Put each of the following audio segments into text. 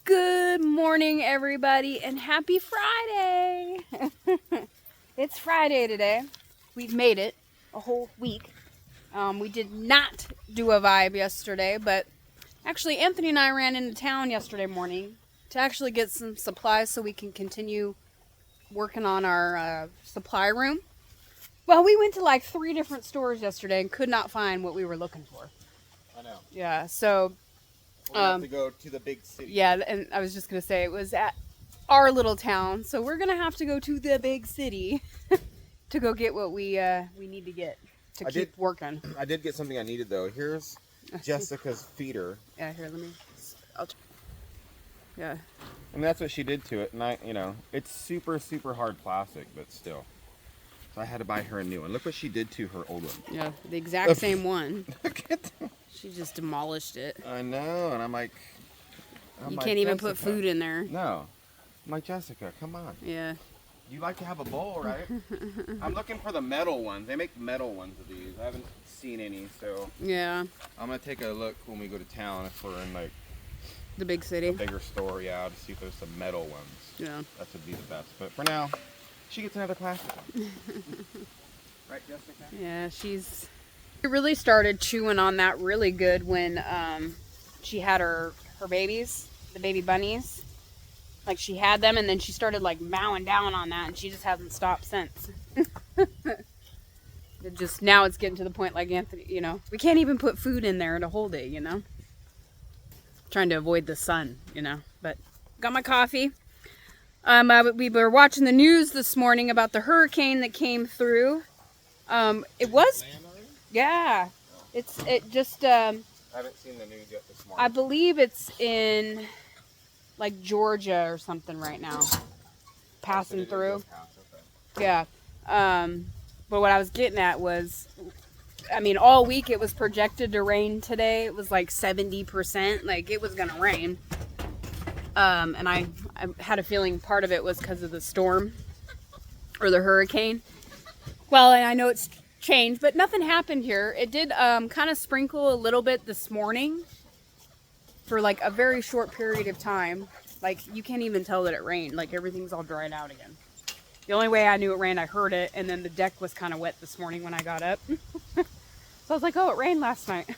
Good morning, everybody, and happy Friday! It's Friday today. We've made it a whole week. We did not do a vibe yesterday, but actually Anthony and I ran into town yesterday morning to actually get some supplies so we can continue working on our supply room. Well, we went to like 3 different stores yesterday and could not find what we were looking for. I know. Yeah, so we have to go to the big city. yeah, and I was just going to say it was at our little town, so we're going to have to go to the big city to go get what we need to get to keep working. I did get something I needed, though. Here's Jessica's feeder. Yeah, here, yeah. And that's what she did to it. And it's super, super hard plastic, but still. So I had to buy her a new one. Look what she did to her old one. Yeah, the exact same one. Look at that. She just demolished it. I know, and I'm like, you can't even put food in there. No. I'm like, Jessica, come on. Yeah. You like to have a bowl, right? I'm looking for the metal ones. They make metal ones of these. I haven't seen any, so. Yeah. I'm going to take a look when we go to town if we're in, like, the big city. A bigger store, yeah, to see if there's some metal ones. Yeah. That would be the best. But for now, she gets another plastic one. Right, Jessica? Yeah, she really started chewing on that really good when she had her babies, the baby bunnies. Like she had them and then she started like mowing down on that and she just hasn't stopped since. Now it's getting to the point like Anthony, we can't even put food in there to hold it, Trying to avoid the sun, But got my coffee. We were watching the news this morning about the hurricane that came through. It was, yeah. It just. I haven't seen the news yet this morning. I believe it's in, like Georgia or something right now, passing through. Yeah. But what I was getting at was, all week it was projected to rain today. It was like 70%, like it was gonna rain. And I had a feeling part of it was because of the storm or the hurricane. Well, and I know it's changed, but nothing happened here. It did kind of sprinkle a little bit this morning for like a very short period of time. Like you can't even tell that it rained. Like everything's all dried out again. The only way I knew it rained, I heard it, and then the deck was kind of wet this morning when I got up. So I was like, oh, it rained last night.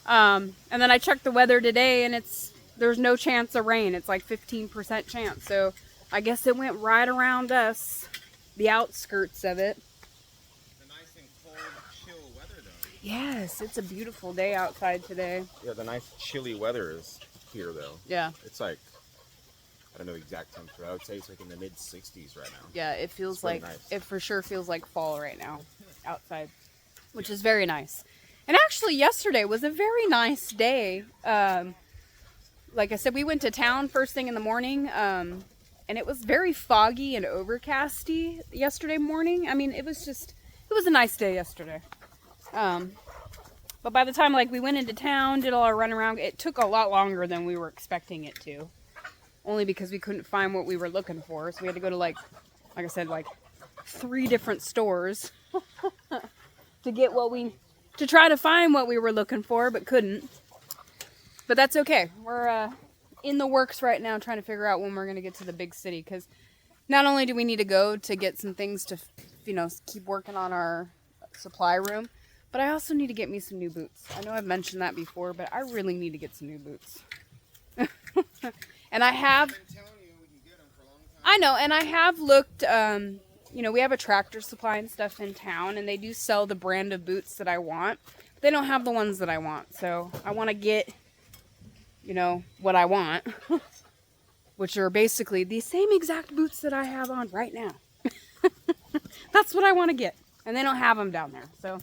And then I checked the weather today, and there's no chance of rain. It's like 15% chance. So I guess it went right around us, the outskirts of it. The nice and cold, chill weather, though. Yes, it's a beautiful day outside today. Yeah, the nice chilly weather is here, though. Yeah. It's like, I don't know the exact temperature. I would say it's like in the mid-60s right now. Yeah, it feels it's like, nice. It for sure feels like fall right now outside, which is very nice. And actually yesterday was a very nice day. Like I said, we went to town first thing in the morning, and it was very foggy and overcasty yesterday morning. It was a nice day yesterday. But by the time we went into town, did all our run around, it took a lot longer than we were expecting it to. Only because we couldn't find what we were looking for. So we had to go to like I said, 3 different stores to try to find what we were looking for, but couldn't. But that's okay. We're in the works right now trying to figure out when we're going to get to the big city. Because not only do we need to go to get some things to, keep working on our supply room, but I also need to get me some new boots. I know I've mentioned that before, but I really need to get some new boots. And I have... I've been telling you we can get them for a long time. I know, and I have looked... we have a Tractor Supply and stuff in town, and they do sell the brand of boots that I want. They don't have the ones that I want, so I want to get... what I want, which are basically the same exact boots that I have on right now. That's what I want to get. And they don't have them down there. So,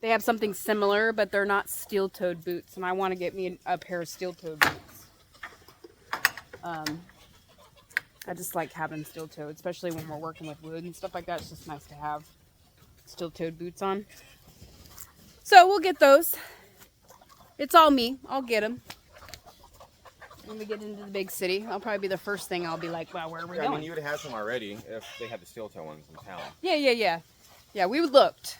they have something similar, but they're not steel-toed boots. And I want to get me a pair of steel-toed boots. I just like having steel-toed, especially when we're working with wood and stuff like that. It's just nice to have steel-toed boots on. So we'll get those. It's all me. I'll get them. When we get into the big city, I'll probably be the first thing I'll be like, well, where are we going? You would have some already if they had the steel toe ones in town. Yeah. Yeah, we looked.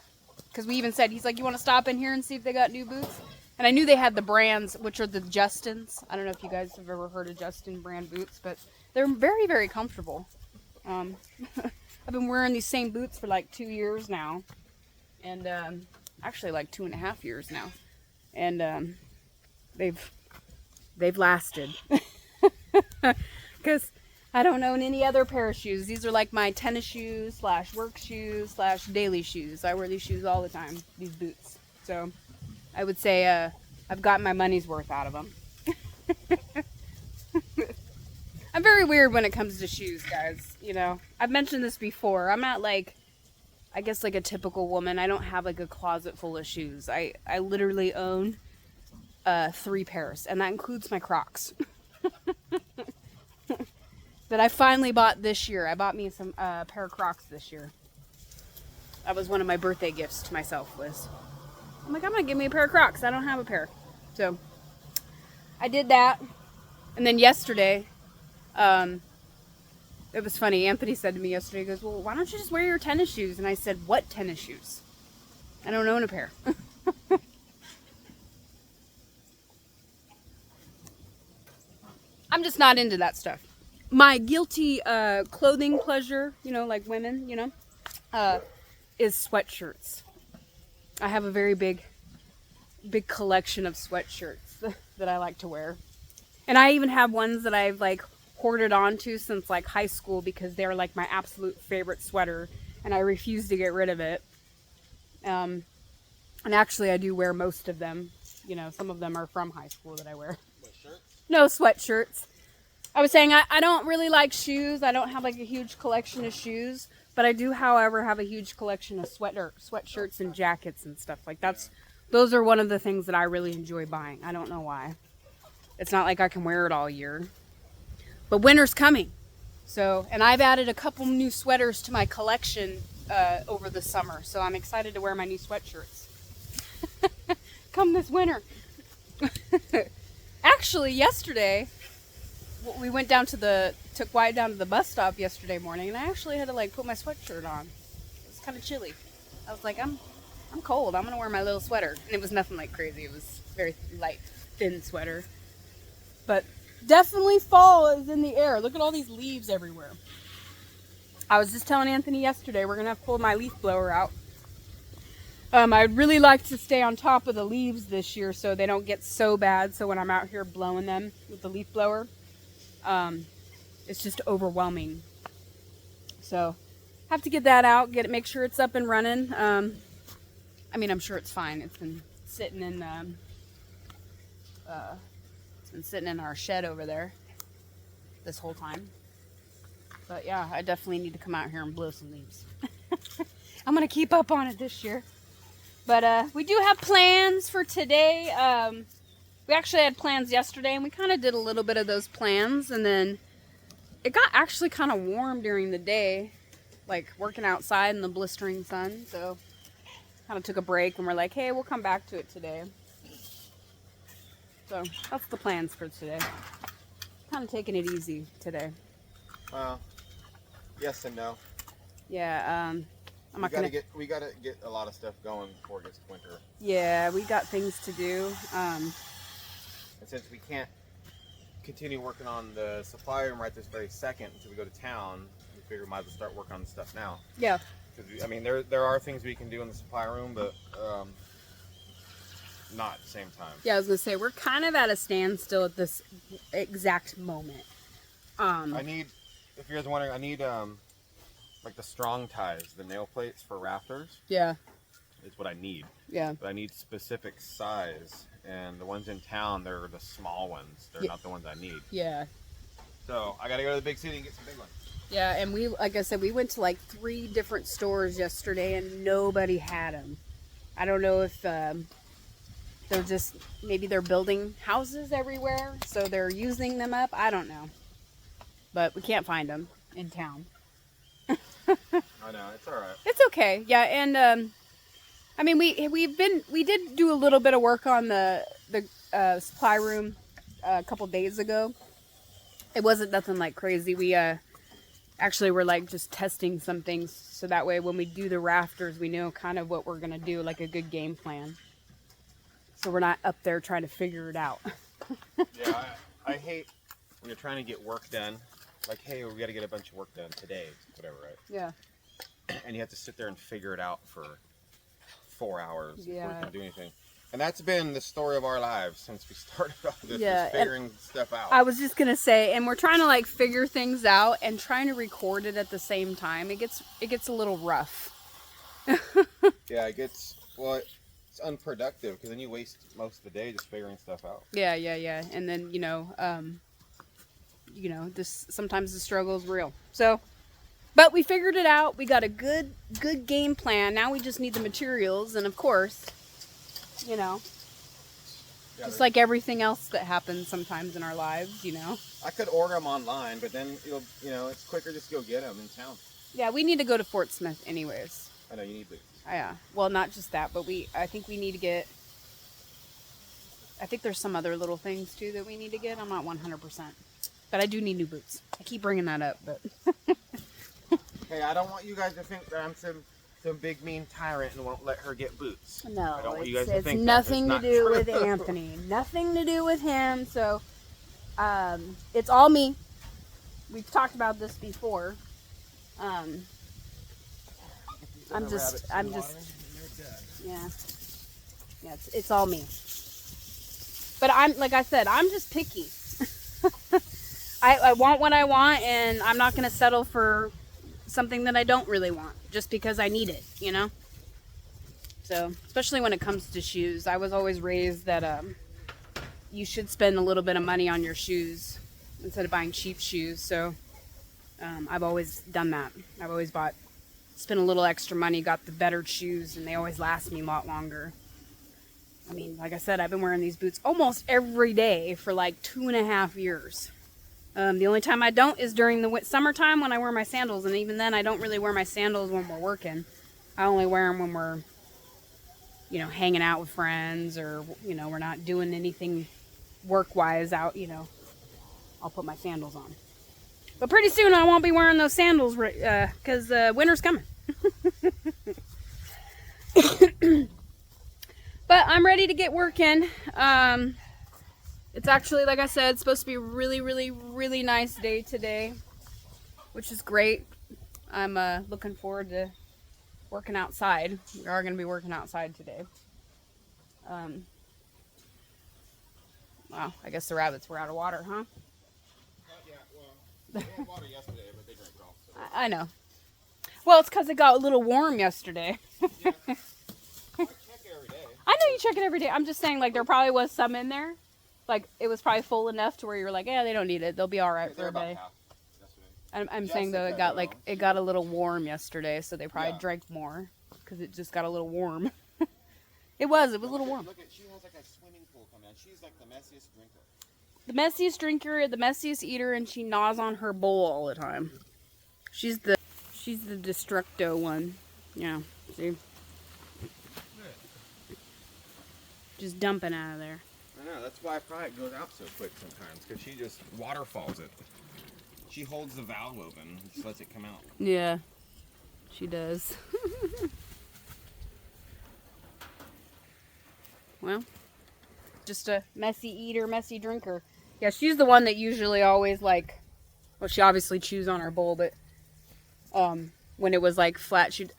Because we even said, he's like, you want to stop in here and see if they got new boots? And And I knew they had the brands, which are the Justins. I don't know if you guys have ever heard of Justin brand boots, but they're very, very comfortable. I've been wearing these same boots for like 2 years now. And actually like 2.5 years now. And they've lasted. Because I don't own any other pair of shoes. These are like my tennis shoes / work shoes / daily shoes. I wear these shoes all the time, these boots. So I would say I've gotten my money's worth out of them. I'm very weird when it comes to shoes, guys. You know, I've mentioned this before. I'm not like, I guess like a typical woman. I don't have like a closet full of shoes. I literally own 3 pairs, and that includes my Crocs. That I finally bought this year. I bought me some pair of Crocs this year. That was one of my birthday gifts to myself. I'm like, I'm gonna give me a pair of Crocs. I don't have a pair, so I did that. And then yesterday, it was funny. Anthony said to me yesterday, he goes, "Well, why don't you just wear your tennis shoes?" And I said, "What tennis shoes? I don't own a pair." I'm just not into that stuff. My guilty clothing pleasure, you know, like women, you know, is sweatshirts. I have a very big collection of sweatshirts that I like to wear. And I even have ones that I've like hoarded onto since like high school because they're like my absolute favorite sweater and I refuse to get rid of it. And actually I do wear most of them. You know, some of them are from high school that I wear. No, sweatshirts. I was saying I don't really like shoes. I don't have like a huge collection of shoes, but I do, however, have a huge collection of sweatshirts and jackets and stuff. Like those are one of the things that I really enjoy buying. I don't know why. It's not like I can wear it all year. But winter's coming. So, and I've added a couple new sweaters to my collection over the summer. So I'm excited to wear my new sweatshirts. Come this winter. Actually, yesterday, we went down took Wyatt down to the bus stop yesterday morning, and I actually had to like put my sweatshirt on. It was kind of chilly. I was like, I'm cold. I'm gonna wear my little sweater. And it was nothing like crazy. It was very light, thin sweater. But definitely fall is in the air. Look at all these leaves everywhere. I was just telling Anthony yesterday, we're gonna have to pull my leaf blower out. I'd really like to stay on top of the leaves this year so they don't get so bad. So when I'm out here blowing them with the leaf blower, it's just overwhelming. So have to get that out, make sure it's up and running. I mean, I'm sure it's fine. It's been sitting in our shed over there this whole time. But yeah, I definitely need to come out here and blow some leaves. I'm gonna keep up on it this year. But we do have plans for today. We actually had plans yesterday, and we kind of did a little bit of those plans, and then it got actually kind of warm during the day, like working outside in the blistering sun. So kind of took a break, and we're like, hey, we'll come back to it today. So that's the plans for today. Kind of taking it easy today. Well, yes and no. Yeah, We gotta get a lot of stuff going before it gets winter. Yeah, we got things to do. And since we can't continue working on the supply room right this very second until we go to town, we figure we might as well start working on the stuff now. Yeah. Because I mean, there are things we can do in the supply room, but not at the same time. Yeah, I was gonna say we're kind of at a standstill at this exact moment. I need, if you guys are wondering, I need like the strong ties, the nail plates for rafters. Yeah. Is what I need. Yeah. But I need specific size, and the ones in town, they're the small ones. They're not the ones I need. Yeah. So I gotta go to the big city and get some big ones. Yeah, and we, like I said, we went to like 3 different stores yesterday, and nobody had them. I don't know if they're just, maybe they're building houses everywhere, so they're using them up. I don't know. But we can't find them in town. I know, it's all right. It's okay. Yeah, and I mean, we did do a little bit of work on the supply room a couple days ago. It wasn't nothing like crazy. We actually were like just testing some things, so that way when we do the rafters, we know kind of what we're gonna do, like a good game plan. so we're not up there trying to figure it out. Yeah, I hate when you're trying to get work done. Like, hey, we got to get a bunch of work done today, whatever, right? Yeah. And you have to sit there and figure it out for 4 hours before Yeah. you can do anything. And that's been the story of our lives since we started all this, Yeah, is figuring stuff out. I was just gonna say, and we're trying to like figure things out and trying to record it at the same time. It gets a little rough. Yeah, it gets, well, it's unproductive because then you waste most of the day just figuring stuff out. Yeah. And then this sometimes the struggle is real. So, but we figured it out. We got a good game plan. Now we just need the materials, and of course, Yeah, just like everything else that happens sometimes in our lives, I could order them online, but then it's quicker just to go get them in town. Yeah, we need to go to Fort Smith anyways. I know you need boots. Yeah. Well, not just that, but I think we need to get. I think there's some other little things too that we need to get. I'm not 100%, but I do need new boots. I keep bringing that up, but. Hey, I don't want you guys to think that I'm some big mean tyrant and won't let her get boots. No, I don't want you guys to it's think that. nothing It's to not do true. with Anthony. Nothing to do with him. So, it's all me. We've talked about this before. I'm just, yeah, it's all me. But like I said, I'm just picky. I want what I want, and I'm not going to settle for something that I don't really want just because I need it, So, especially when it comes to shoes, I was always raised that you should spend a little bit of money on your shoes instead of buying cheap shoes. So, I've always done that. I've always spent a little extra money, got the better shoes, and they always last me a lot longer. I mean, like I said, I've been wearing these boots almost every day for like 2.5 years. The only time I don't is during the summertime when I wear my sandals, and even then I don't really wear my sandals when we're working. I only wear them when we're, hanging out with friends, or, we're not doing anything work-wise out, I'll put my sandals on. But pretty soon I won't be wearing those sandals because winter's coming. But I'm ready to get working. It's actually, like I said, it's supposed to be a really, really, really nice day today, which is great. I'm looking forward to working outside. We are going to be working outside today. Wow, I guess the rabbits were out of water, huh? Yeah, well, they had water yesterday, but they drank it all. So. I know. Well, it's because it got a little warm yesterday. Yeah. I check every day. I know you check it every day. I'm just saying, like, there probably was some in there. Like, it was probably full enough to where you were like, yeah, they don't need it. They'll be all right for They're a about day. half yesterday. I'm saying, though, it got a little warm yesterday, so they probably drank more because it just got a little warm. It was a little warm. Look at, she has like a swimming pool coming out. She's like the messiest drinker. The messiest drinker, the messiest eater, and she gnaws on her bowl all the time. She's the destructo one. Yeah, see? Just dumping out of there. I know, that's why probably it goes out so quick sometimes, because she just waterfalls it. She holds the valve open and just lets it come out. Yeah, she does. Well, just a messy eater, messy drinker. Yeah, she's the one that usually always well, she obviously chews on her bowl, but when it was like flat, she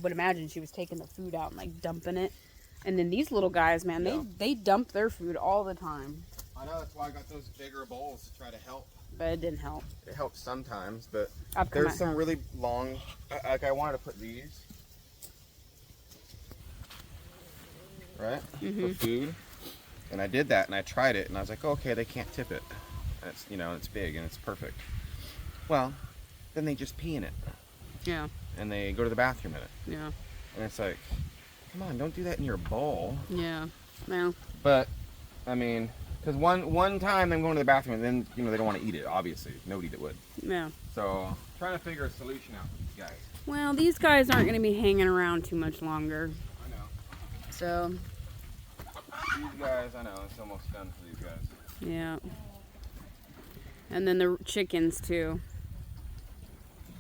would imagine she was taking the food out and like dumping it. And then these little guys, man, they dump their food all the time. I know, that's why I got those bigger bowls to try to help. But it didn't help. It helps sometimes, but I've come there's out- some really long, like I wanted to put these, right, for food. And I did that and I tried it and I was like, okay, they can't tip it. And it's, it's big and it's perfect. Well, then they just pee in it. Yeah, And they go to the bathroom in it. yeah, And it's like, come on, don't do that in your bowl. yeah. Well, But, I mean, because one time I'm going to the bathroom and then, they don't want to eat it, obviously. Nobody that would. yeah. So, trying to figure a solution out for these guys. Well, these guys aren't going to be hanging around too much longer. I know. So, These guys, I know, it's almost done for these guys. yeah. And then the chickens, too.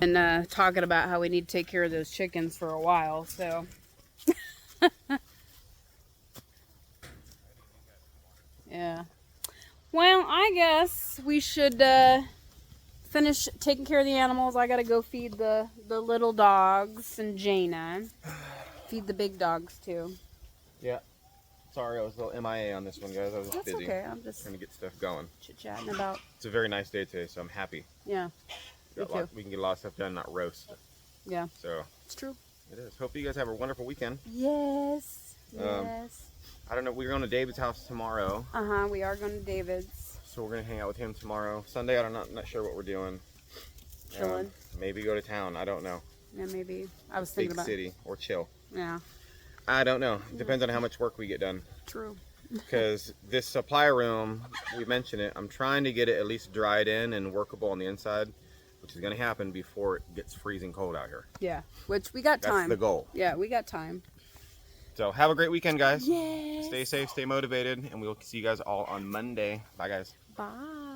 And talking about how we need to take care of those chickens for a while, so. Yeah. Well, I guess we should finish taking care of the animals. I gotta go feed the little dogs and Jaina. Feed the big dogs too. Yeah. Sorry, I was a little MIA on this one, guys. I was just That's busy. okay. I'm just Trying to get stuff going. chit-chatting about. It's a very nice day today, so I'm happy. Yeah. Me too. We can get a lot of stuff done, not roast. Yeah. So It's true. it is. Hope you guys have a wonderful weekend. Yes. Um, Yes. I don't know. We're going to David's house tomorrow, We are going to David's. so we're gonna hang out with him tomorrow. Sunday, I'm not sure what we're doing. Chilling. Maybe go to town. I don't know. Yeah, maybe. I was thinking Big about. city or chill. Yeah. I don't know. Depends on how much work we get done. True. Because this supply room, we mentioned it, I'm trying to get it at least dried in and workable on the inside, which is going to happen before it gets freezing cold out here. Yeah. Which we got That's time. the goal. Yeah, we got time. So have a great weekend, guys. Yes. Stay safe, stay motivated, and we'll see you guys all on Monday. Bye, guys. Bye.